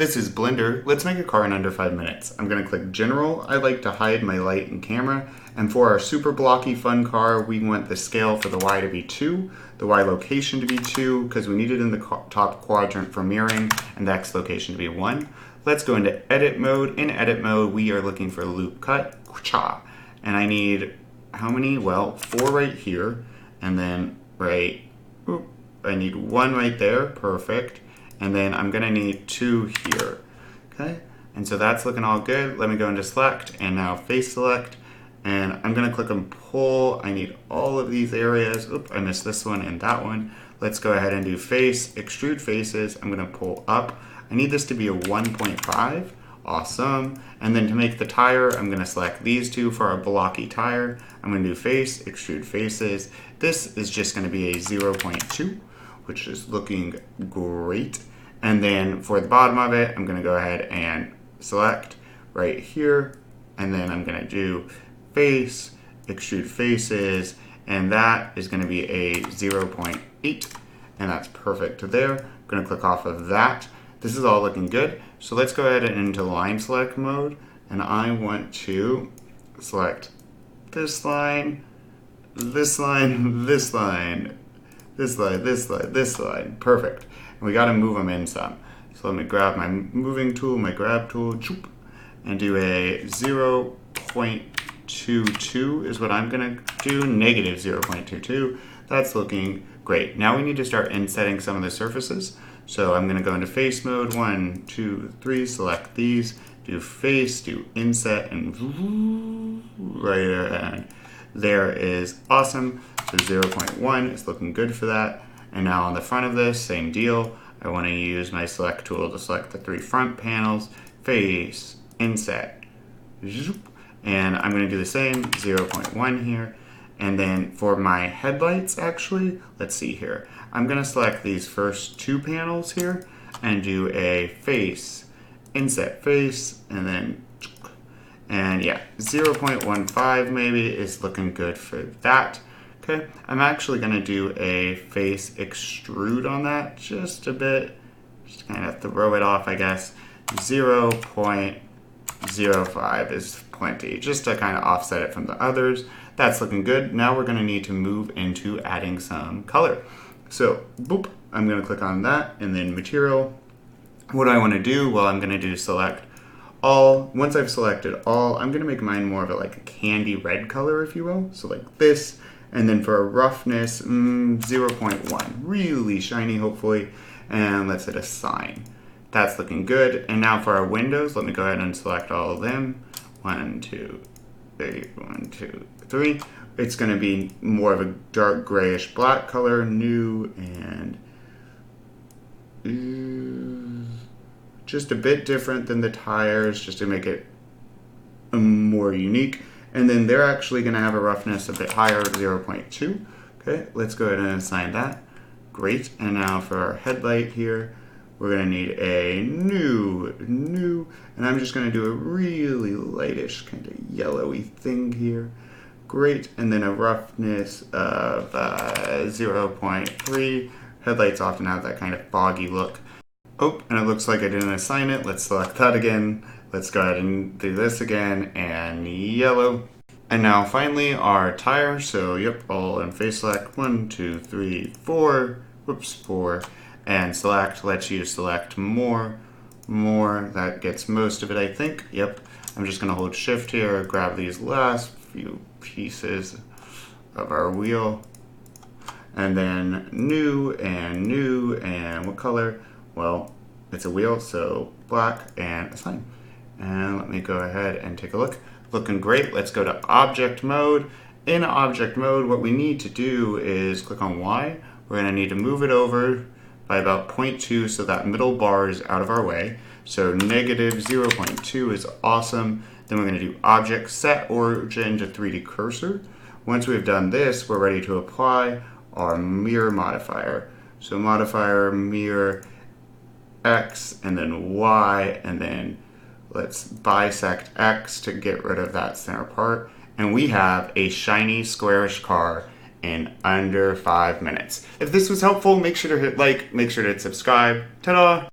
This is Blender. Let's make a car in under 5 minutes. I'm going to click General. I like to hide my light and camera. And for our super blocky fun car, we want the scale for the Y to be 2, the Y location to be 2, because we need it in the top quadrant for mirroring, and the X location to be 1. Let's go into Edit Mode. In Edit Mode, we are looking for Loop Cut. And I need, how many? Well, 4 right here. And then I need 1 right there. Perfect. And then I'm going to need 2 here, okay? And so that's looking all good. Let me go into Select, and now Face Select, and I'm going to click on Pull. I need all of these areas. Oops, I missed this one and that one. Let's go ahead and do Face, Extrude Faces. I'm going to pull up. I need this to be a 1.5. Awesome. And then to make the tire, I'm going to select these two for our blocky tire. I'm going to do Face, Extrude Faces. This is just going to be a 0.2, which is looking great. And then for the bottom of it, I'm going to go ahead and select right here. And then I'm going to do Face, Extrude Faces, and that is going to be a 0.8. And that's perfect there. I'm going to click off of that. This is all looking good. So let's go ahead and into line select mode. And I want to select this line, this line, this line, this line, this line, this line. Perfect. And we got to move them in some. So let me grab my moving tool, my grab tool, and do a 0.22 is what I'm going to do, negative 0.22. That's looking great. Now we need to start insetting some of the surfaces. So I'm going to go into face mode, 1, 2, 3, select these, do face, do inset, and right there, and there is awesome. So 0.1 is looking good for that. And now on the front of this, same deal. I want to use my select tool to select the 3 front panels, face, inset, and I'm going to do the same, 0.1 here. And then for my headlights, actually, let's see here. I'm going to select these first 2 panels here and do a face, inset face, and then, and yeah, 0.15 maybe is looking good for that. Okay, I'm actually going to do a face extrude on that just a bit, just kind of throw it off, I guess. 0.05 is plenty, just to kind of offset it from the others. That's looking good. Now we're going to need to move into adding some color. So, boop, I'm going to click on that, and then material. What do I want to do? Well, I'm going to do select all. Once I've selected all, I'm going to make mine more of like a candy red color, if you will. So like this. And then for a roughness, 0.1. Really shiny, hopefully. And let's hit assign. That's looking good. And now for our windows, let me go ahead and select all of them. 1, 2, 3, 1, 2, 3. It's going to be more of a dark grayish black color, new, and just a bit different than the tires, just to make it more unique. And then they're actually going to have a roughness a bit higher, 0.2. Okay, let's go ahead and assign that. Great. And now for our headlight here, we're going to need a new, and I'm just going to do a really lightish kind of yellowy thing here. Great. And then a roughness of 0.3. Headlights often have that kind of foggy look. Oh, and it looks like I didn't assign it. Let's select that again. Let's go ahead and do this again, and yellow. And now finally our tire. So yep, all in face select, 1, 2, 3, 4, whoops, 4. And select lets you select more. That gets most of it, I think. Yep, I'm just gonna hold shift here, grab these last few pieces of our wheel. And then new, and what color? Well, it's a wheel, so black, and assign. And let me go ahead and take a look. Looking great. Let's go to object mode. In object mode, what we need to do is click on Y. We're going to need to move it over by about 0.2 so that middle bar is out of our way. So negative 0.2 is awesome. Then we're going to do object set origin to 3D cursor. Once we've done this, we're ready to apply our mirror modifier. So modifier mirror X and then Y, and then let's bisect X to get rid of that center part. And we have a shiny, squarish car in under 5 minutes. If this was helpful, make sure to hit like, make sure to hit subscribe. Ta-da!